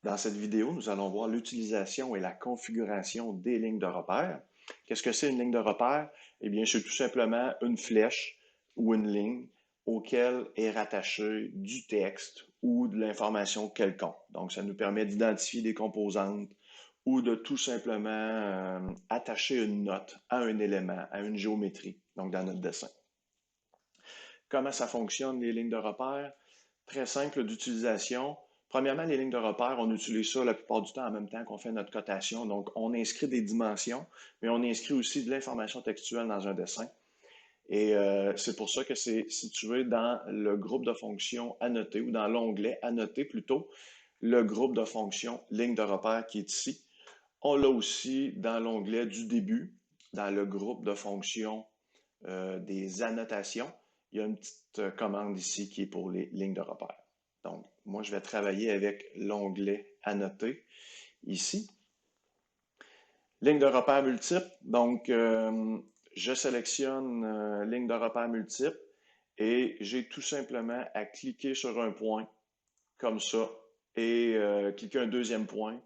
Dans cette vidéo, nous allons voir l'utilisation et la configuration des lignes de repère. Qu'est-ce que c'est une ligne de repère? Eh bien, c'est tout simplement une flèche ou une ligne auquel est rattaché du texte ou de l'information quelconque. Donc, ça nous permet d'identifier des composantes ou de tout simplement attacher une note à un élément, à une géométrie, donc dans notre dessin. Comment ça fonctionne, les lignes de repère? Très simple d'utilisation. Premièrement, les lignes de repère, on utilise ça la plupart du temps en même temps qu'on fait notre cotation. Donc, on inscrit des dimensions, mais on inscrit aussi de l'information textuelle dans un dessin. Et c'est pour ça que c'est situé dans le groupe de fonctions annoté ou dans l'onglet annoté plutôt, le groupe de fonctions ligne de repère qui est ici. On l'a aussi dans l'onglet du début, dans le groupe de fonctions des annotations. Il y a une petite commande ici qui est pour les lignes de repère. Donc, moi, je vais travailler avec l'onglet Annoter ici. Ligne de repère multiple. Donc, je sélectionne ligne de repère multiple et j'ai tout simplement à cliquer sur un point comme ça et cliquer un deuxième point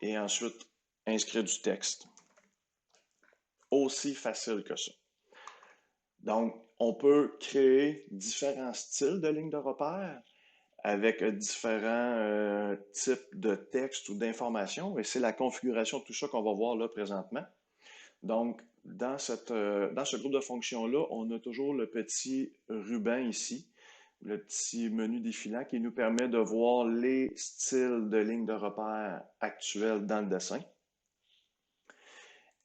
et ensuite inscrire du texte. Aussi facile que ça. Donc, on peut créer différents styles de lignes de repère avec différents types de textes ou d'informations. Et c'est la configuration de tout ça qu'on va voir là présentement. Donc, dans ce groupe de fonctions-là, on a toujours le petit ruban ici, le petit menu défilant qui nous permet de voir les styles de lignes de repère actuels dans le dessin.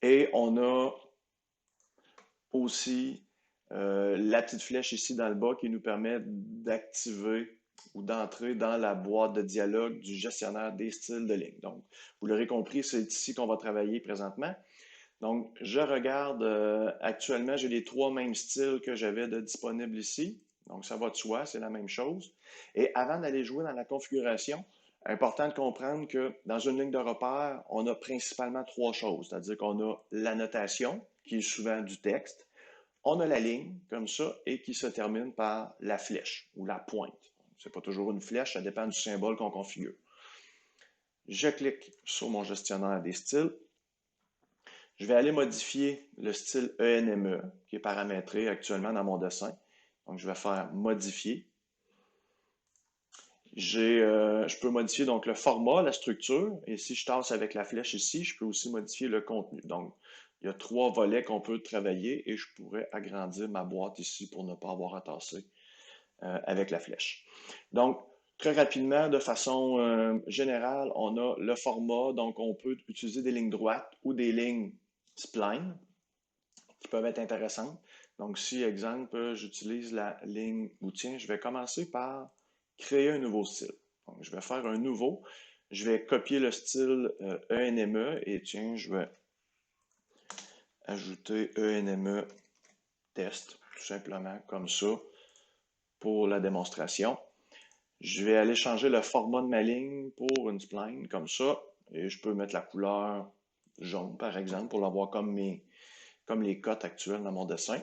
Et on a aussi la petite flèche ici dans le bas qui nous permet d'activer ou d'entrer dans la boîte de dialogue du gestionnaire des styles de ligne. Donc, vous l'aurez compris, c'est ici qu'on va travailler présentement. Donc, je regarde, actuellement, j'ai les trois mêmes styles que j'avais de disponibles ici. Donc, ça va de soi, c'est la même chose. Et avant d'aller jouer dans la configuration, important de comprendre que dans une ligne de repère, on a principalement trois choses. C'est-à-dire qu'on a l'annotation, qui est souvent du texte. On a la ligne, comme ça, et qui se termine par la flèche ou la pointe. C'est pas toujours une flèche, ça dépend du symbole qu'on configure. Je clique sur mon gestionnaire des styles. Je vais aller modifier le style ENME, qui est paramétré actuellement dans mon dessin. Donc, je vais faire modifier. Je peux modifier donc le format, la structure, et si je tasse avec la flèche ici, je peux aussi modifier le contenu. Donc, il y a trois volets qu'on peut travailler et je pourrais agrandir ma boîte ici pour ne pas avoir à tasser avec la flèche. Donc, très rapidement, de façon générale, on a le format, donc on peut utiliser des lignes droites ou des lignes spline qui peuvent être intéressantes. Donc, si, exemple, j'utilise la ligne, ou tiens, je vais commencer par créer un nouveau style. Donc, je vais faire un nouveau. Je vais copier le style ENME et tiens, je vais ajouter ENME test, tout simplement comme ça, pour la démonstration. Je vais aller changer le format de ma ligne pour une spline, comme ça, et je peux mettre la couleur jaune, par exemple, pour l'avoir comme les cotes actuelles dans mon dessin.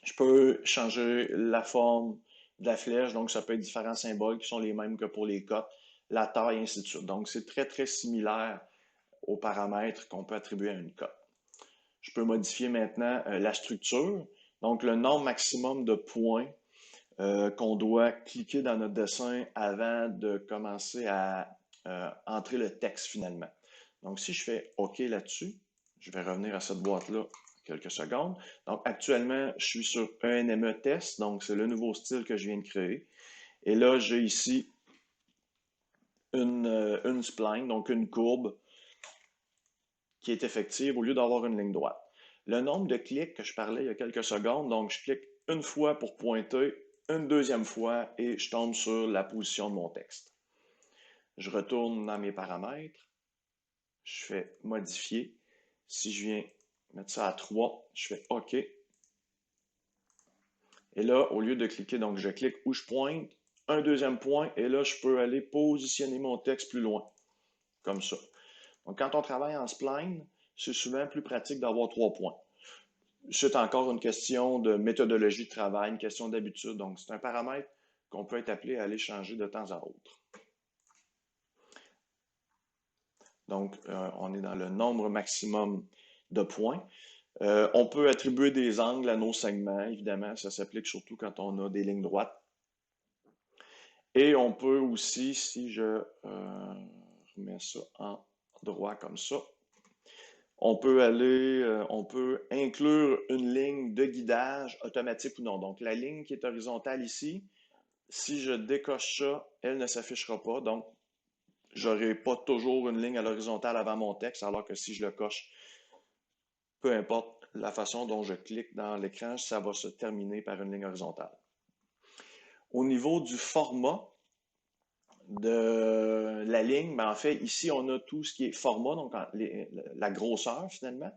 Je peux changer la forme de la flèche, donc ça peut être différents symboles qui sont les mêmes que pour les cotes, la taille, et ainsi de suite. Donc, c'est très, très similaire aux paramètres qu'on peut attribuer à une cote. Je peux modifier maintenant la structure, donc le nombre maximum de points qu'on doit cliquer dans notre dessin avant de commencer à entrer le texte finalement. Donc, si je fais OK là-dessus, je vais revenir à cette boîte-là quelques secondes. Donc, actuellement, je suis sur ENME test, donc c'est le nouveau style que je viens de créer. Et là, j'ai ici une spline, donc une courbe qui est effective au lieu d'avoir une ligne droite. Le nombre de clics que je parlais il y a quelques secondes, donc je clique une fois pour pointer, une deuxième fois et je tombe sur la position de mon texte. Je retourne dans mes paramètres, je fais modifier. Si je viens mettre ça à 3, je fais OK. Et là, au lieu de cliquer, donc je clique où je pointe, un deuxième point, et là, je peux aller positionner mon texte plus loin, comme ça. Donc, quand on travaille en spline, c'est souvent plus pratique d'avoir 3 points. C'est encore une question de méthodologie de travail, une question d'habitude. Donc, c'est un paramètre qu'on peut être appelé à aller changer de temps à autre. Donc, on est dans le nombre maximum de points. On peut attribuer des angles à nos segments, évidemment, ça s'applique surtout quand on a des lignes droites. Et on peut aussi, si je remets ça en droit comme ça, on peut inclure une ligne de guidage automatique ou non. Donc, la ligne qui est horizontale ici, si je décoche ça, elle ne s'affichera pas. Donc, je n'aurai pas toujours une ligne à l'horizontale avant mon texte, alors que si je le coche, peu importe la façon dont je clique dans l'écran, ça va se terminer par une ligne horizontale. Au niveau du format de la ligne, ben en fait, ici, on a tout ce qui est format, donc la grosseur finalement.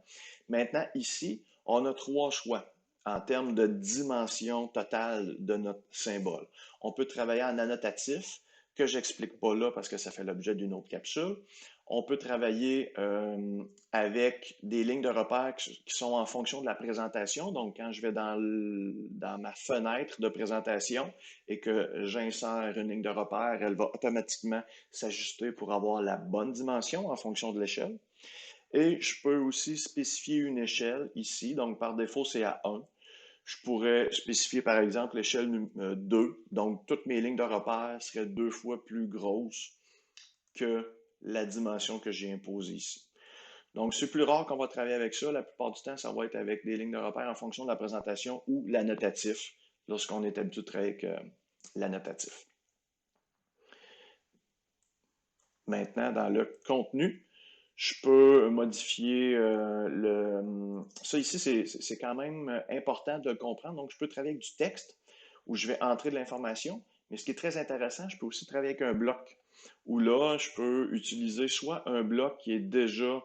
Maintenant, ici, on a trois choix en termes de dimension totale de notre symbole. On peut travailler en annotatif, que j'explique pas là parce que ça fait l'objet d'une autre capsule. On peut travailler avec des lignes de repère qui sont en fonction de la présentation. Donc, quand je vais dans ma fenêtre de présentation et que j'insère une ligne de repère, elle va automatiquement s'ajuster pour avoir la bonne dimension en fonction de l'échelle. Et je peux aussi spécifier une échelle ici. Donc, par défaut, c'est à 1. Je pourrais spécifier, par exemple, l'échelle 2. Donc, toutes mes lignes de repère seraient 2 fois plus grosses que la dimension que j'ai imposée ici. Donc, c'est plus rare qu'on va travailler avec ça. La plupart du temps, ça va être avec des lignes de repère en fonction de la présentation ou l'annotatif, lorsqu'on est habitué de travailler avec l'annotatif. Maintenant, dans le contenu, je peux modifier ça ici, c'est quand même important de le comprendre. Donc, je peux travailler avec du texte où je vais entrer de l'information. Mais ce qui est très intéressant, je peux aussi travailler avec un bloc où là, je peux utiliser soit un bloc qui est déjà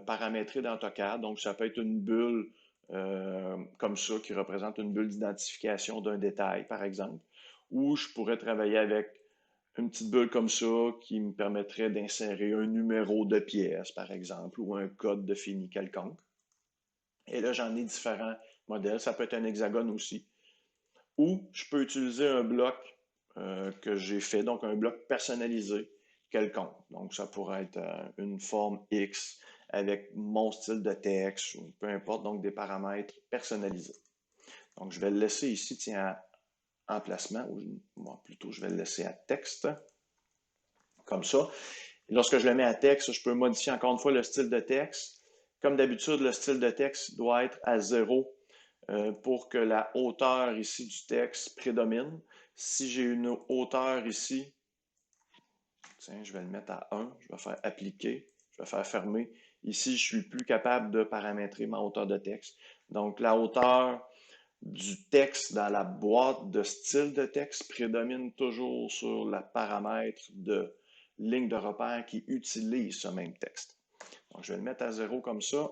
paramétré dans AutoCAD. Donc, ça peut être une bulle comme ça qui représente une bulle d'identification d'un détail, par exemple. Ou je pourrais travailler avec une petite bulle comme ça qui me permettrait d'insérer un numéro de pièce, par exemple, ou un code de fini quelconque. Et là, j'en ai différents modèles. Ça peut être un hexagone aussi. Ou je peux utiliser un bloc que j'ai fait, donc un bloc personnalisé quelconque. Donc, ça pourrait être une forme X avec mon style de texte, ou peu importe, donc des paramètres personnalisés. Donc, je vais le laisser ici, tiens, à emplacement, ou moi, plutôt, je vais le laisser à texte, comme ça. Et lorsque je le mets à texte, je peux modifier encore une fois le style de texte. Comme d'habitude, le style de texte doit être à 0 pour que la hauteur ici du texte prédomine. Si j'ai une hauteur ici, tiens, je vais le mettre à 1, je vais faire appliquer, je vais faire fermer. Ici, je suis plus capable de paramétrer ma hauteur de texte. Donc, la hauteur du texte dans la boîte de style de texte prédomine toujours sur le paramètre de ligne de repère qui utilise ce même texte. Donc, je vais le mettre à 0 comme ça.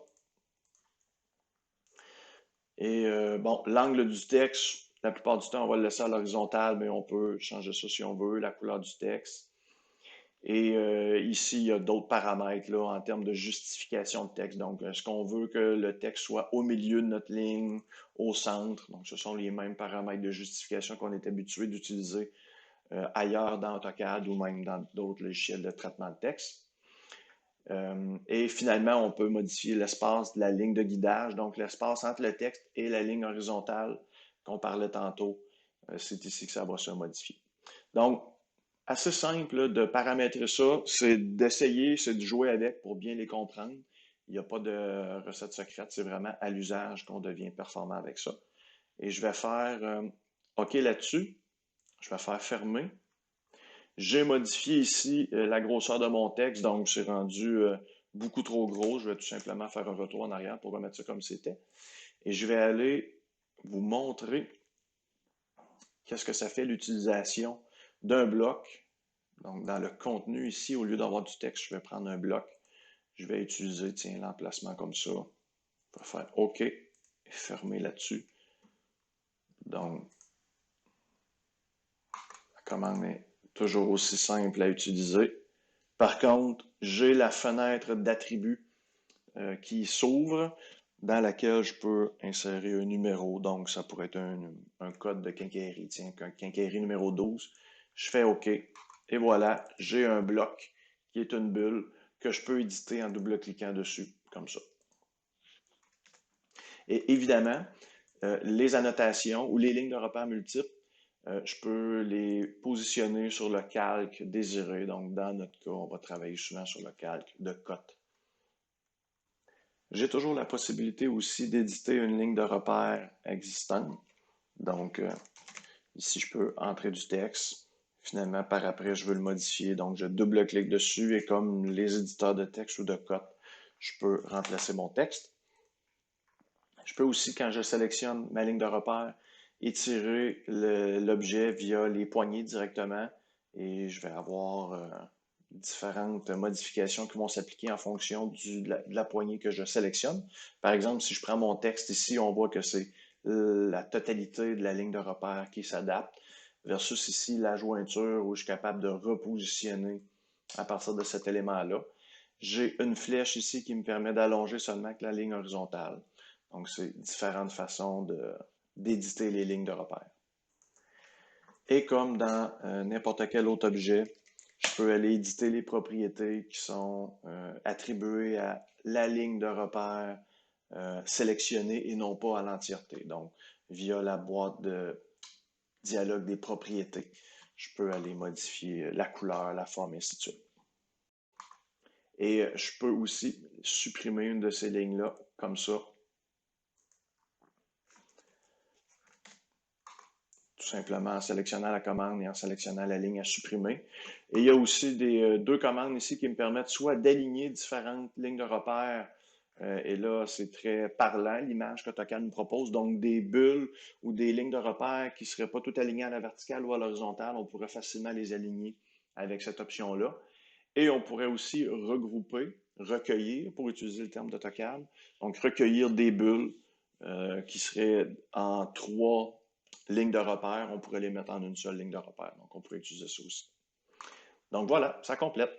Et bon, l'angle du texte, la plupart du temps, on va le laisser à l'horizontale, mais on peut changer ça si on veut, la couleur du texte. Et ici, il y a d'autres paramètres là, en termes de justification de texte. Donc, est-ce qu'on veut que le texte soit au milieu de notre ligne, au centre? Donc, ce sont les mêmes paramètres de justification qu'on est habitué d'utiliser ailleurs dans AutoCAD ou même dans d'autres logiciels de traitement de texte. Et finalement, on peut modifier l'espace de la ligne de guidage, donc l'espace entre le texte et la ligne horizontale qu'on parlait tantôt. C'est ici que ça va se modifier. Donc, assez simple de paramétrer ça, c'est d'essayer, c'est de jouer avec pour bien les comprendre. Il n'y a pas de recette secrète, c'est vraiment à l'usage qu'on devient performant avec ça. Et je vais faire OK là-dessus. Je vais faire fermer. J'ai modifié ici la grosseur de mon texte, donc c'est rendu beaucoup trop gros. Je vais tout simplement faire un retour en arrière pour remettre ça comme c'était. Et je vais aller vous montrer qu'est-ce que ça fait l'utilisation d'un bloc. Donc, dans le contenu ici, au lieu d'avoir du texte, je vais prendre un bloc. Je vais utiliser, tiens, l'emplacement comme ça. Je vais faire OK et fermer là-dessus. Donc, la commande est toujours aussi simple à utiliser. Par contre, j'ai la fenêtre d'attributs qui s'ouvre dans laquelle je peux insérer un numéro. Donc, ça pourrait être un code de quincaillerie. Tiens, quincaillerie numéro 12. Je fais OK. Et voilà, j'ai un bloc qui est une bulle que je peux éditer en double-cliquant dessus, comme ça. Et évidemment, les annotations ou les lignes de repères multiples, je peux les positionner sur le calque désiré. Donc, dans notre cas, on va travailler souvent sur le calque de cote. J'ai toujours la possibilité aussi d'éditer une ligne de repère existante. Donc, ici, je peux entrer du texte. Finalement, par après, je veux le modifier. Donc, je double-clique dessus et comme les éditeurs de texte ou de cote, je peux remplacer mon texte. Je peux aussi, quand je sélectionne ma ligne de repère, étirer l'objet via les poignées directement et je vais avoir différentes modifications qui vont s'appliquer en fonction de la poignée que je sélectionne. Par exemple, si je prends mon texte ici, on voit que c'est la totalité de la ligne de repère qui s'adapte versus ici la jointure où je suis capable de repositionner à partir de cet élément-là. J'ai une flèche ici qui me permet d'allonger seulement que la ligne horizontale. Donc, c'est différentes façons d'éditer les lignes de repère. Et comme dans n'importe quel autre objet, je peux aller éditer les propriétés qui sont attribuées à la ligne de repère sélectionnée et non pas à l'entièreté. Donc, via la boîte de dialogue des propriétés, je peux aller modifier la couleur, la forme, et ainsi de suite. Et je peux aussi supprimer une de ces lignes-là, comme ça. Tout simplement en sélectionnant la commande et en sélectionnant la ligne à supprimer. Et il y a aussi deux commandes ici qui me permettent soit d'aligner différentes lignes de repère, et là, c'est très parlant, l'image qu'AutoCAD nous propose. Donc, des bulles ou des lignes de repère qui ne seraient pas toutes alignées à la verticale ou à l'horizontale, on pourrait facilement les aligner avec cette option-là. Et on pourrait aussi regrouper, recueillir, pour utiliser le terme d'AutoCAD. Donc, recueillir des bulles qui seraient en 3 lignes de repère. On pourrait les mettre en une seule ligne de repère. Donc, on pourrait utiliser ça aussi. Donc, voilà, ça complète.